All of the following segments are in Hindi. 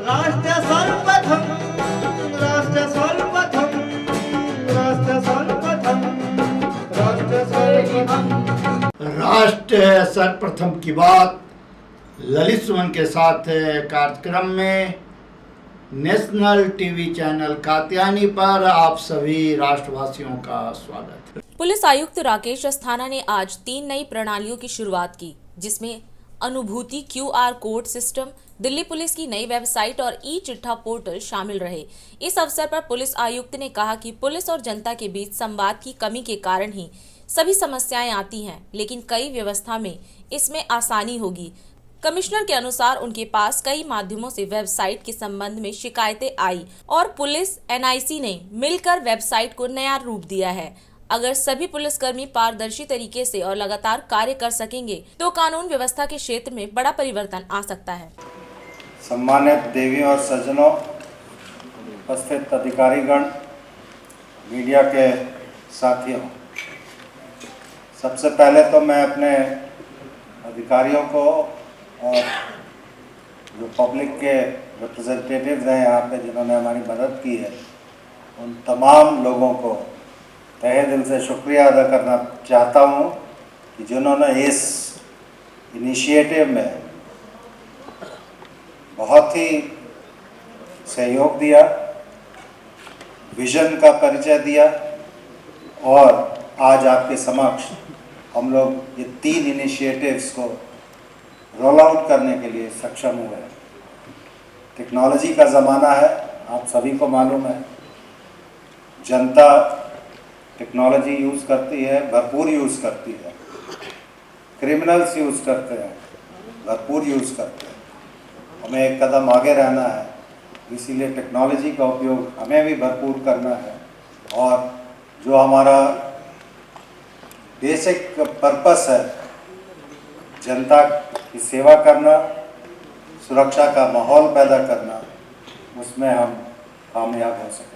राष्ट्र सर्वप्रथम, राष्ट्र सर्वप्रथम, राष्ट्र सर्वप्रथम, राष्ट्र सर्वप्रथम। राष्ट्र सर्वप्रथम की बात ललित सुमन के साथ कार्यक्रम में नेशनल टीवी चैनल कात्यायनी पर आप सभी राष्ट्रवासियों का स्वागत है। पुलिस आयुक्त राकेश अस्थाना ने आज 3 नई प्रणालियों की शुरुआत की, जिसमें अनुभूति QR code system, Delhi police की नई वेबसाइट और ई-चिट्ठा पोर्टल शामिल रहे। इस अवसर पर पुलिस आयुक्त ने कहा कि पुलिस और जनता के बीच संवाद की कमी के कारण ही सभी समस्याएं आती हैं, लेकिन कई व्यवस्था में इसमें आसानी होगी। कमिश्नर के अनुसार उनके पास कई माध्यमों से वेबसाइट के संबंध में शिकायतें आई और पुलिस NIC ने मिलकर वेबसाइट को नया रूप दिया है। अगर सभी पुलिसकर्मी पारदर्शी तरीके से और लगातार कार्य कर सकेंगे तो कानून व्यवस्था के क्षेत्र में बड़ा परिवर्तन आ सकता है। सम्मानित देवियों और सज्जनों, उपस्थित अधिकारीगण, मीडिया के साथियों, सबसे पहले तो मैं अपने अधिकारियों को और जो पब्लिक के रिप्रेजेंटेटिव्स हैं यहाँ पे जिन्होंने हमारी मदद की है, उन तमाम लोगों को तहे दिल से शुक्रिया अदा करना चाहता हूँ कि जिन्होंने इस इनिशिएटिव में बहुत ही सहयोग दिया, विजन का परिचय दिया और आज आपके समक्ष हम लोग ये 3 इनिशिएटिव्स को रोल आउट करने के लिए सक्षम हुए हैं। टेक्नोलॉजी का ज़माना है, आप सभी को मालूम है। जनता टेक्नोलॉजी यूज़ करती है, भरपूर यूज़ करती है। क्रिमिनल्स यूज़ करते हैं, भरपूर यूज़ करते हैं। हमें एक कदम आगे रहना है, इसीलिए टेक्नोलॉजी का उपयोग हमें भी भरपूर करना है। और जो हमारा बेसिक पर्पस है, जनता की सेवा करना, सुरक्षा का माहौल पैदा करना, उसमें हम कामयाब हो सकें।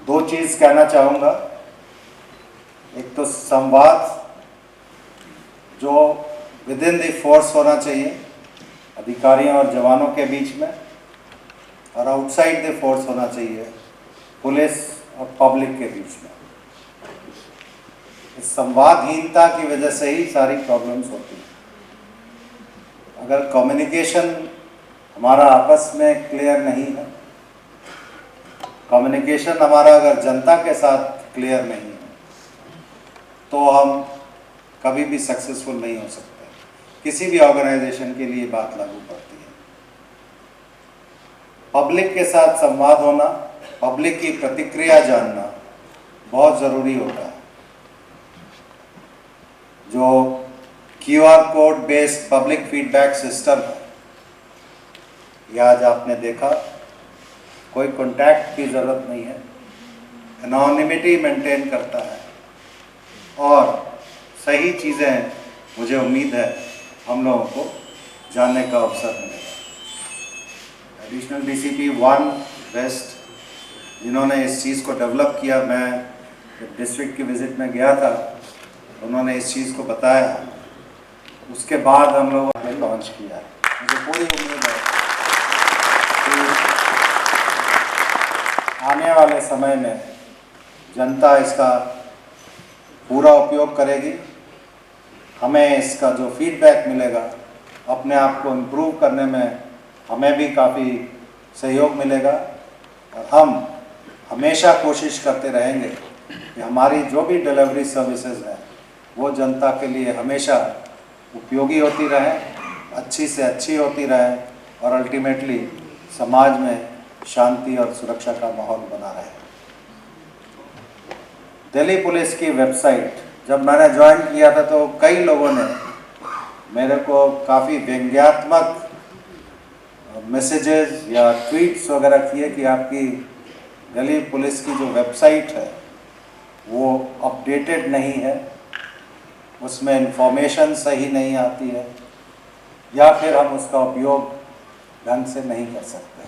2 चीज़ कहना चाहूँगा। एक तो संवाद जो विद इन द फोर्स होना चाहिए अधिकारियों और जवानों के बीच में, और आउटसाइड द फोर्स होना चाहिए पुलिस और पब्लिक के बीच में। इस संवादहीनता की वजह से ही सारी प्रॉब्लम्स होती हैं। अगर कम्युनिकेशन हमारा आपस में क्लियर नहीं है, कम्युनिकेशन हमारा अगर जनता के साथ क्लियर नहीं है, तो हम कभी भी सक्सेसफुल नहीं हो सकते। किसी भी ऑर्गेनाइजेशन के लिए बात लागू पड़ती है। पब्लिक के साथ संवाद होना, पब्लिक की प्रतिक्रिया जानना बहुत ज़रूरी होता है। जो QR code based public feedback system है, ये आज आपने देखा, कोई कॉन्टैक्ट की ज़रूरत नहीं है, एनोनिमिटी मेंटेन करता है और सही चीज़ें मुझे उम्मीद है हम लोगों को जानने का अवसर मिलेगा। एडिशनल DCP 1 वेस्ट जिन्होंने इस चीज़ को डेवलप किया, मैं डिस्ट्रिक्ट की विज़िट में गया था, उन्होंने इस चीज़ को बताया, उसके बाद हम लोगों ने लॉन्च किया है। मुझे पूरी उम्मीद है कि आने वाले समय में जनता इसका पूरा उपयोग करेगी। हमें इसका जो फीडबैक मिलेगा, अपने आप को इम्प्रूव करने में हमें भी काफ़ी सहयोग मिलेगा और हम हमेशा कोशिश करते रहेंगे कि हमारी जो भी डिलीवरी सर्विसेज हैं वो जनता के लिए हमेशा उपयोगी होती रहे, अच्छी से अच्छी होती रहे और अल्टीमेटली समाज में शांति और सुरक्षा का माहौल बना रहे। दिल्ली पुलिस की वेबसाइट जब मैंने ज्वाइन किया था तो कई लोगों ने मेरे को काफ़ी व्यंग्यात्मक मैसेजेस या ट्वीट्स वगैरह किए कि आपकी दिल्ली पुलिस की जो वेबसाइट है वो अपडेटेड नहीं है, उसमें इंफॉर्मेशन सही नहीं आती है या फिर हम उसका उपयोग ढंग से नहीं कर सकते।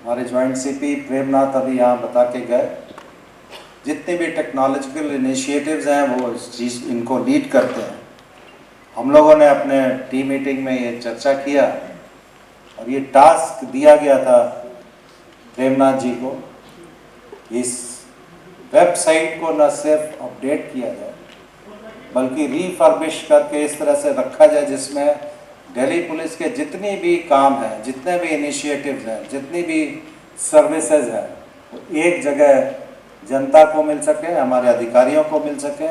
हमारे जॉइंट CP प्रेमनाथ अभी यहाँ बता के गए, जितने भी टेक्नोलॉजिकल इनिशिएटिव्स हैं वो इस चीज़ इनको लीड करते हैं हम लोगों ने अपने टीम मीटिंग में ये चर्चा किया और ये टास्क दिया गया था प्रेमनाथ जी को, इस वेबसाइट को न सिर्फ अपडेट किया जाए बल्कि रीफर्बिश करके इस तरह से रखा जाए जिसमें दिल्ली पुलिस के जितनी भी काम हैं, जितने भी इनिशिएटिव्स हैं, जितनी भी सर्विसेज हैं, वो एक जगह जनता को मिल सके, हमारे अधिकारियों को मिल सके,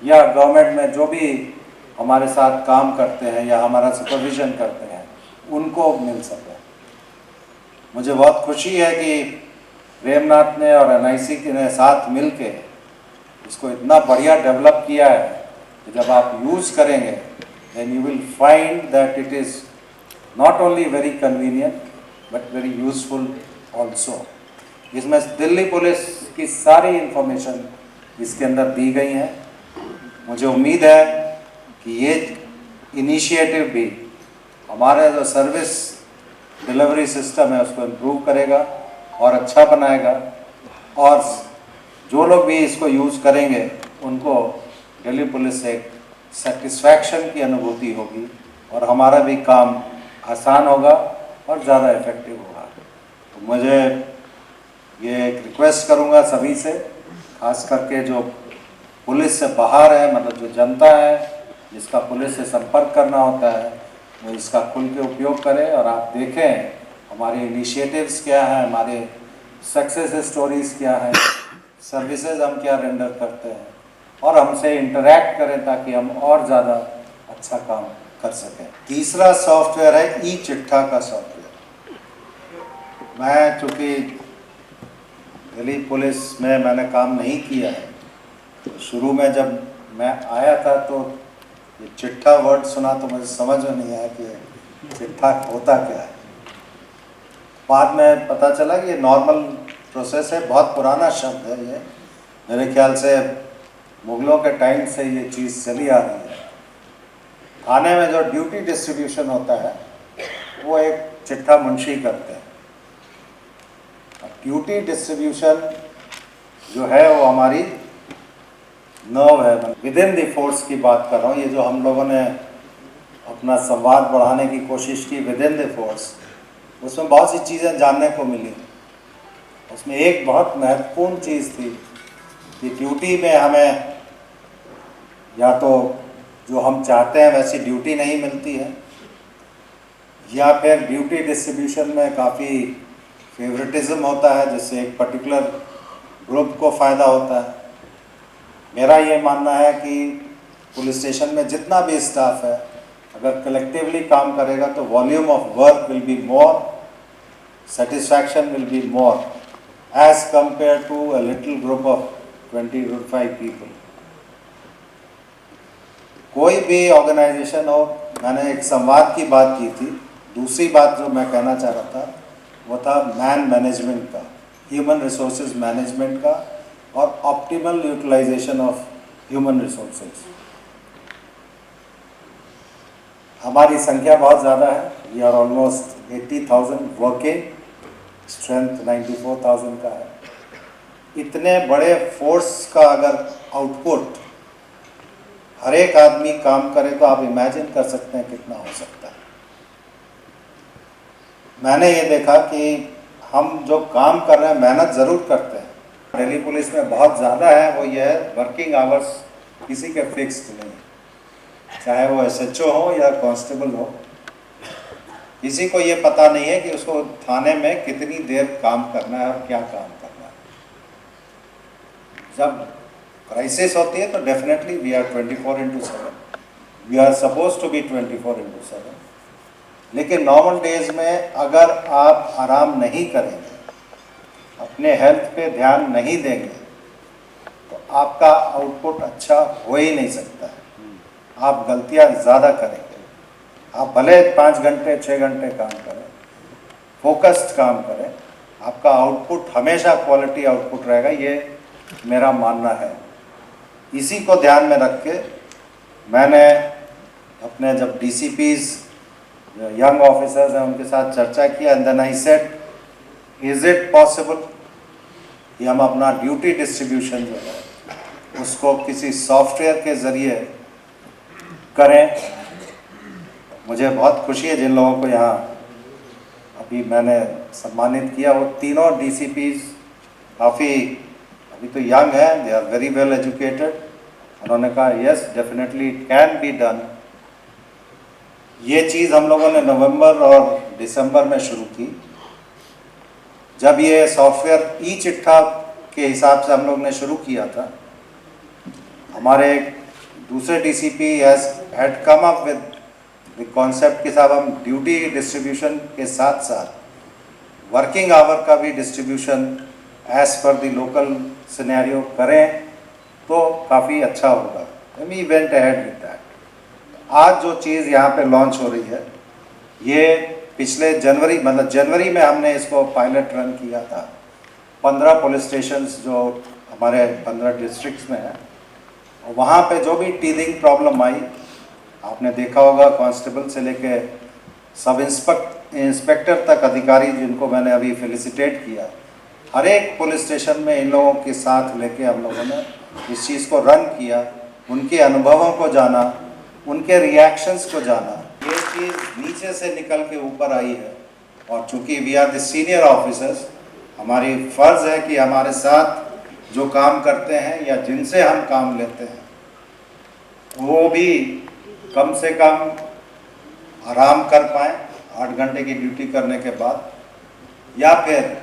या गवर्नमेंट में जो भी हमारे साथ काम करते हैं या हमारा सुपरविजन करते हैं उनको मिल सके। मुझे बहुत खुशी है कि प्रेमनाथ ने और NIC ने साथ मिलके इसको इतना बढ़िया डेवलप किया है कि जब आप यूज़ करेंगे then you will find that it is not only very convenient but very useful also। इसमें दिल्ली पुलिस की सारी इंफॉर्मेशन इसके अंदर दी गई है। मुझे उम्मीद है कि ये इनिशिएटिव भी हमारे जो सर्विस डिलीवरी सिस्टम है उसको इम्प्रूव करेगा और अच्छा बनाएगा, और जो लोग भी इसको यूज़ करेंगे उनको दिल्ली पुलिस से एक सेटिस्फैक्शन की अनुभूति होगी और हमारा भी काम आसान होगा और ज़्यादा इफेक्टिव होगा। तो मुझे ये एक रिक्वेस्ट करूँगा सभी से, खास करके जो पुलिस से बाहर है, मतलब जो जनता है जिसका पुलिस से संपर्क करना होता है, वो इसका खुल के उपयोग करें और आप देखें हमारे इनिशिएटिव्स क्या हैं, हमारे सक्सेस स्टोरीज़ क्या हैं, सर्विसेज हम क्या रेंडर करते हैं, और हमसे इंटरैक्ट करें ताकि हम और ज़्यादा अच्छा काम कर सकें। तीसरा सॉफ्टवेयर है ई-चिट्ठा का सॉफ्टवेयर। मैं चूँकि दिल्ली पुलिस में मैंने काम नहीं किया है, तो शुरू में जब मैं आया था तो ये चिट्ठा वर्ड सुना तो मुझे समझ में नहीं आया कि चिट्ठा होता क्या है। बाद में पता चला कि ये नॉर्मल प्रोसेस है, बहुत पुराना शब्द है ये, मेरे ख्याल से मुगलों के टाइम से ये चीज़ चली आ रही है। थाने में जो ड्यूटी डिस्ट्रीब्यूशन होता है वो एक चिट्ठा मुंशी करते हैं। ड्यूटी डिस्ट्रीब्यूशन जो है वो हमारी नर्व है, विद इन द फोर्स की बात कर रहा हूँ। ये जो हम लोगों ने अपना संवाद बढ़ाने की कोशिश की विद इन द फोर्स, उसमें बहुत सी चीज़ें जानने को मिली। उसमें एक बहुत महत्वपूर्ण चीज़ थी कि ड्यूटी में हमें या तो जो हम चाहते हैं वैसी ड्यूटी नहीं मिलती है, या फिर ड्यूटी डिस्ट्रीब्यूशन में काफ़ी फेवरेटिज्म होता है जिससे एक पर्टिकुलर ग्रुप को फ़ायदा होता है। मेरा ये मानना है कि पुलिस स्टेशन में जितना भी स्टाफ है अगर कलेक्टिवली काम करेगा तो volume of work will be more, satisfaction will be more as compared to a little group of 20-25 people। कोई भी ऑर्गेनाइजेशन हो, मैंने एक संवाद की बात की थी। दूसरी बात जो मैं कहना चाह रहा था वो था मैन मैनेजमेंट का, ह्यूमन रिसोर्सेज मैनेजमेंट का, और optimal utilization of human resources. हमारी संख्या बहुत ज़्यादा है, we are almost 80,000 working, strength 94,000 का है। इतने बड़े फोर्स का अगर आउटपुट हर एक आदमी काम करे तो आप इमेजिन कर सकते हैं कितना हो सकता है। मैंने ये देखा कि हम जो काम कर रहे हैं मेहनत ज़रूर करते हैं। दिल्ली पुलिस में बहुत ज़्यादा है वो ये है, वर्किंग आवर्स किसी के फिक्स्ड नहीं, चाहे वो SHO हो या कांस्टेबल हो, किसी को ये पता नहीं है कि उसको थाने में कितनी देर काम करना है और क्या काम करना है। जब क्राइसिस होती है तो definitely we are 24/7, we are suppose to be 24/7। लेकिन नॉर्मल डेज में अगर आप आराम नहीं करेंगे, अपने हेल्थ पे ध्यान नहीं देंगे, तो आपका आउटपुट अच्छा हो ही नहीं सकता है। आप गलतियां ज़्यादा करेंगे। आप भले 5 घंटे 6 घंटे काम करें, फोकस्ड काम करें, आपका आउटपुट हमेशा क्वालिटी आउटपुट रहेगा, ये मेरा मानना है। इसी को ध्यान में रख के मैंने अपने जब DCPs, यंग ऑफिसर्स हैं, उनके साथ चर्चा किया, and then I said is it possible कि हम अपना ड्यूटी डिस्ट्रीब्यूशन जो है उसको किसी सॉफ्टवेयर के ज़रिए करें। मुझे बहुत खुशी है जिन लोगों को यहाँ अभी मैंने सम्मानित किया, वो तीनों DCPs काफ़ी अभी तो यंग है, they are very well educated. उन्होंने कहा yes definitely it can be done. ये चीज़ हम लोगों ने नवंबर और दिसंबर में शुरू की। जब ये सॉफ्टवेयर ई चिट्ठा के हिसाब से हम लोग ने शुरू किया था, हमारे दूसरे DCP had come up with the concept के साथ हम ड्यूटी डिस्ट्रीब्यूशन के साथ साथ वर्किंग आवर का भी distribution as per the local scenario करें तो काफ़ी अच्छा होगा। We went ahead with that. आज जो चीज़ यहाँ पे लॉन्च हो रही है, ये पिछले जनवरी में हमने इसको पायलट रन किया था। 15 पुलिस स्टेशंस जो हमारे 15 डिस्ट्रिक्ट्स में है, वहाँ पे जो भी टीदिंग प्रॉब्लम आई, आपने देखा होगा कांस्टेबल से लेके सब इंस्पेक्टर तक अधिकारी जिनको मैंने अभी फेलिसिटेट किया, हर एक पुलिस स्टेशन में इन लोगों के साथ लेके हम लोगों ने इस चीज़ को रन किया, उनके अनुभवों को जाना, उनके रिएक्शंस को जाना। ये चीज़ नीचे से निकल के ऊपर आई है और चूँकि we are the senior officers, हमारी फ़र्ज़ है कि हमारे साथ जो काम करते हैं या जिनसे हम काम लेते हैं वो भी कम से कम आराम कर पाएँ 8 घंटे की ड्यूटी करने के बाद, या फिर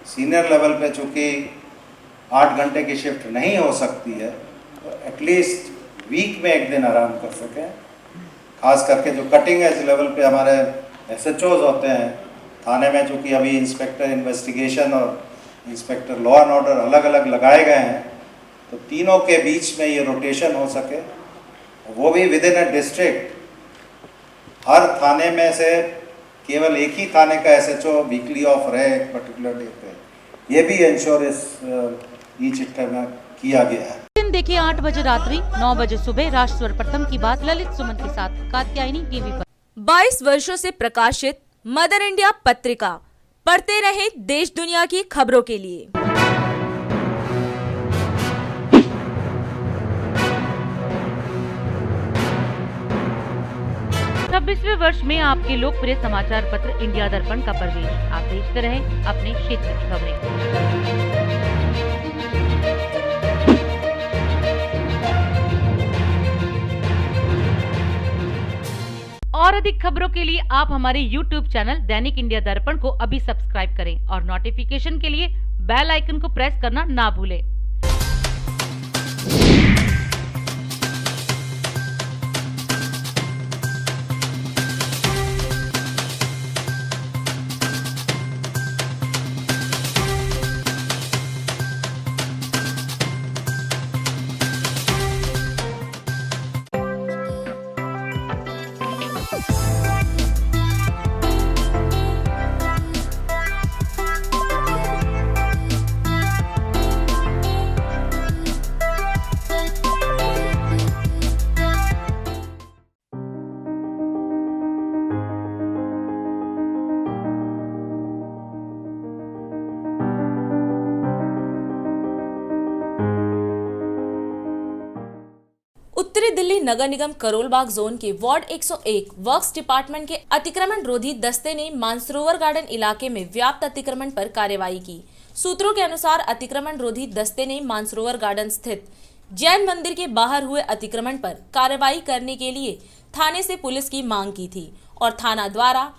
सीनियर लेवल पे चूँकि 8 घंटे की शिफ्ट नहीं हो सकती है तो एटलीस्ट वीक में एक दिन आराम कर सकें। खास करके जो कटिंग एज लेवल पे हमारे SHOs होते हैं थाने में, चूँकि अभी इंस्पेक्टर इन्वेस्टिगेशन और इंस्पेक्टर लॉ एंड ऑर्डर अलग अलग लगाए गए हैं, तो तीनों के बीच में ये रोटेशन हो सके, वो भी विद इन अ डिस्ट्रिक्ट। हर थाने में से केवल एक ही थाने का SHO वीकली ऑफ रहे एक पर्टिकुलर डे पे, ये भी इंश्योर इस ई चिट्ठा में किया गया है। दिन देखिए 8 बजे रात्रि 9 बजे सुबह राष्ट्र सर्वप्रथम की बात ललित सुमन के साथ कात्यायनी टीवी पर। 22 वर्षों से प्रकाशित मदर इंडिया पत्रिका, पढ़ते रहे देश दुनिया की खबरों के लिए। 26वें वर्ष में आपके लोकप्रिय समाचार पत्र इंडिया दर्पण का प्रवेश। आप देखते रहें अपने क्षेत्र की खबरें। और अधिक खबरों के लिए आप हमारे YouTube चैनल दैनिक इंडिया दर्पण को अभी सब्सक्राइब करें और नोटिफिकेशन के लिए बेल आइकन को प्रेस करना ना भूलें। उत्तरी दिल्ली नगर निगम करोलबाग जोन के वार्ड 101 वर्क्स डिपार्टमेंट के अतिक्रमण रोधी दस्ते ने मानसरोवर गार्डन इलाके में व्याप्त अतिक्रमण पर कार्रवाई की। सूत्रों के अनुसार अतिक्रमण रोधी दस्ते ने मानसरोवर गार्डन स्थित जैन मंदिर के बाहर हुए अतिक्रमण पर कार्रवाई करने के लिए थाने से पुलिस की मांग की थी और थाना द्वारा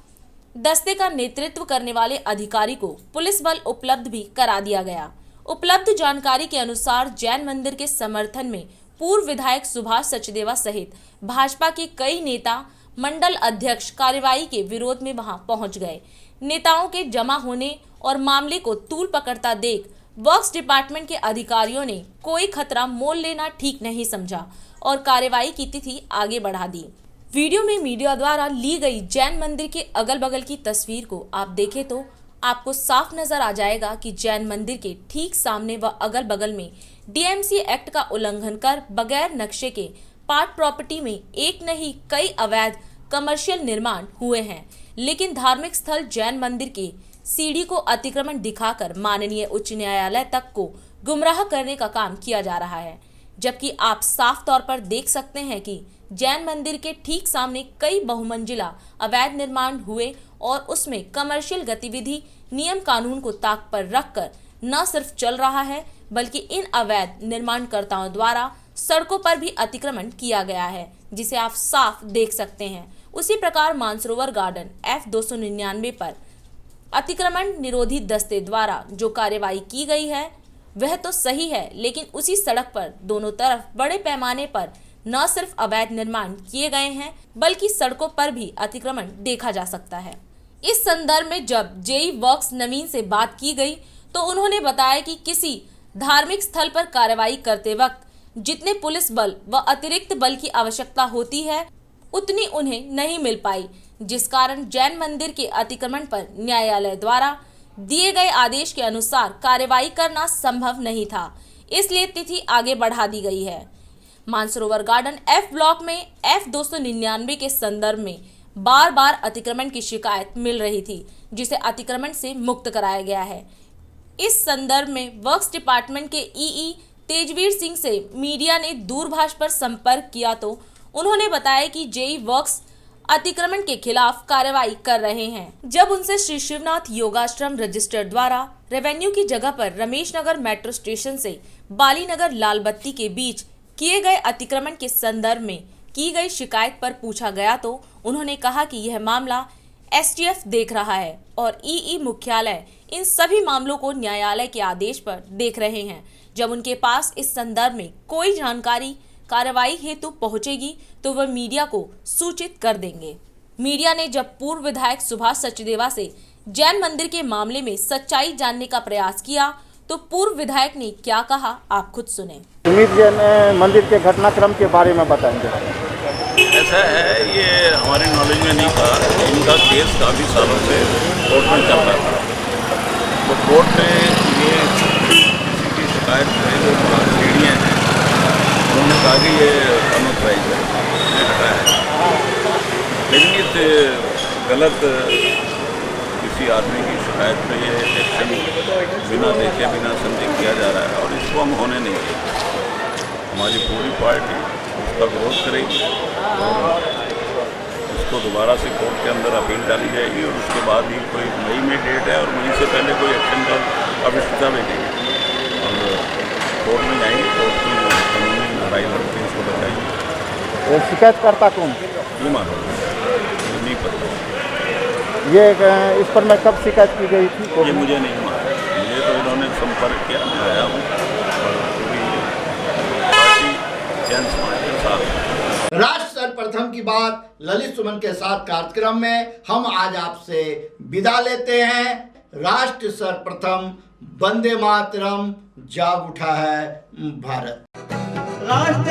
दस्ते का नेतृत्व करने वाले अधिकारी को पुलिस बल उपलब्ध भी करा दिया गया। उपलब्ध जानकारी के अनुसार जैन मंदिर के समर्थन में पूर्व विधायक सुभाष सचदेवा सहित भाजपा के कई नेता मंडल अध्यक्ष कार्रवाई के विरोध में वहां पहुंच गए। नेताओं के जमा होने और मामले को तूल पकड़ता देख वर्क्स डिपार्टमेंट के अधिकारियों ने कोई खतरा मोल लेना ठीक नहीं समझा और कार्रवाई की तिथि आगे बढ़ा दी। वीडियो में मीडिया द्वारा ली गई जैन मंदिर के अगल बगल की तस्वीर को आप देखें तो आपको साफ नजर आ जाएगा कि जैन मंदिर के ठीक सामने व अगल बगल में DMC एक्ट का उल्लंघन कर बगैर नक्शे के पार्ट प्रॉपर्टी में एक नहीं कई अवैध कमर्शियल निर्माण हुए हैं। लेकिन धार्मिक स्थल जैन मंदिर के सीढ़ी को अतिक्रमण दिखाकर माननीय उच्च न्यायालय तक को गुमराह करने का काम किया जा रहा है, जबकि आप साफ तौर पर देख सकते हैं कि जैन मंदिर के ठीक सामने कई बहुमंजिला अवैध निर्माण हुए और उसमें कमर्शियल गतिविधि नियम कानून को ताक पर रखकर न सिर्फ चल रहा है बल्कि इन अवैध निर्माणकर्ताओं द्वारा सड़कों पर भी अतिक्रमण किया गया है, जिसे आप साफ देख सकते हैं। उसी प्रकार मानसरोवर गार्डन F299 पर अतिक्रमण निरोधी दस्ते द्वारा जो कार्यवाही की गई है वह तो सही है, लेकिन उसी सड़क पर दोनों तरफ बड़े पैमाने पर न सिर्फ अवैध निर्माण किए गए हैं बल्कि सड़कों पर भी अतिक्रमण देखा जा सकता है। इस संदर्भ में जब जेई वर्क्स नवीन से बात की गई तो उन्होंने बताया कि किसी धार्मिक स्थल पर कार्रवाई करते वक्त जितने पुलिस बल व अतिरिक्त बल की आवश्यकता होती है उतनी उन्हें नहीं मिल पाई, जिस कारण जैन मंदिर के अतिक्रमण पर न्यायालय द्वारा दिए गए आदेश के अनुसार कार्रवाई करना संभव नहीं था, इसलिए तिथि आगे बढ़ा दी गई है। मानसरोवर गार्डन F ब्लॉक में F299 के संदर्भ में बार बार अतिक्रमण की शिकायत मिल रही थी, जिसे अतिक्रमण से मुक्त कराया गया है। इस संदर्भ में वर्क्स डिपार्टमेंट के ईई तेजवीर सिंह से मीडिया ने दूरभाष पर संपर्क किया तो उन्होंने बताया कि जेई वर्क्स अतिक्रमण के खिलाफ कार्रवाई कर रहे हैं। जब उनसे श्री शिवनाथ योगाश्रम रजिस्टर द्वारा रेवेन्यू की जगह पर रमेश नगर मेट्रो स्टेशन से बाली नगर लाल बत्ती के बीच किए गए अतिक्रमण के संदर्भ में की गई शिकायत पर पूछा गया तो उन्होंने कहा कि यह मामला STF देख रहा है और ईई मुख्यालय इन सभी मामलों को न्यायालय के आदेश पर देख रहे हैं। जब उनके पास इस संदर्भ में कोई जानकारी कार्रवाई हेतु पहुंचेगी तो वह मीडिया को सूचित कर देंगे। मीडिया ने जब पूर्व विधायक सुभाष सचदेवा से जैन मंदिर के मामले में सच्चाई जानने का प्रयास किया तो पूर्व विधायक ने क्या कहा, आप खुद सुने। सुमित जैन मंदिर के घटनाक्रम के बारे में बताएंगे। ऐसा है, ये हमारे नॉलेज में नहीं था। इनका केस काफ़ी सालों से कोर्ट में चल रहा था, तो कोर्ट ने ये किसी की शिकायत है जो सीढ़ियाँ हैं, उन्होंने कहा कि ये अनऑथराइज है, ये हटा है। लेकिन ये गलत किसी आदमी की शिकायत पे ये एक्शन बिना देखे बिना समझे किया जा रहा है और इसको हम होने नहीं देंगे। हमारी पूरी पार्टी उसका विरोध करेगी और उसको दोबारा से कोर्ट के अंदर अपील डाली जाएगी और उसके बाद ही कोई मई में डेट है और मई से पहले कोई एक्शन का आवश्यकता भेजेगी और कोर्ट में जाएंगे, कोर्ट की कानूनी लड़ाई लड़के इसको बताएंगे। शिकायतकर्ता कौन? ये मानो मुझे नहीं पता, ये इस पर मैं कब शिकायत की गई थी? ये मुझे नहीं मालूम। मुझे तो इन्होंने संपर्क किया, मैं आया हूँ और पूरी पार्टी जैन समाज के साथ। राष्ट्र सर्वप्रथम की बात ललित सुमन के साथ कार्यक्रम में हम आज आपसे विदा लेते हैं। राष्ट्र सर्वप्रथम, वंदे मातरम, जाग उठा है भारत। राष्ट्र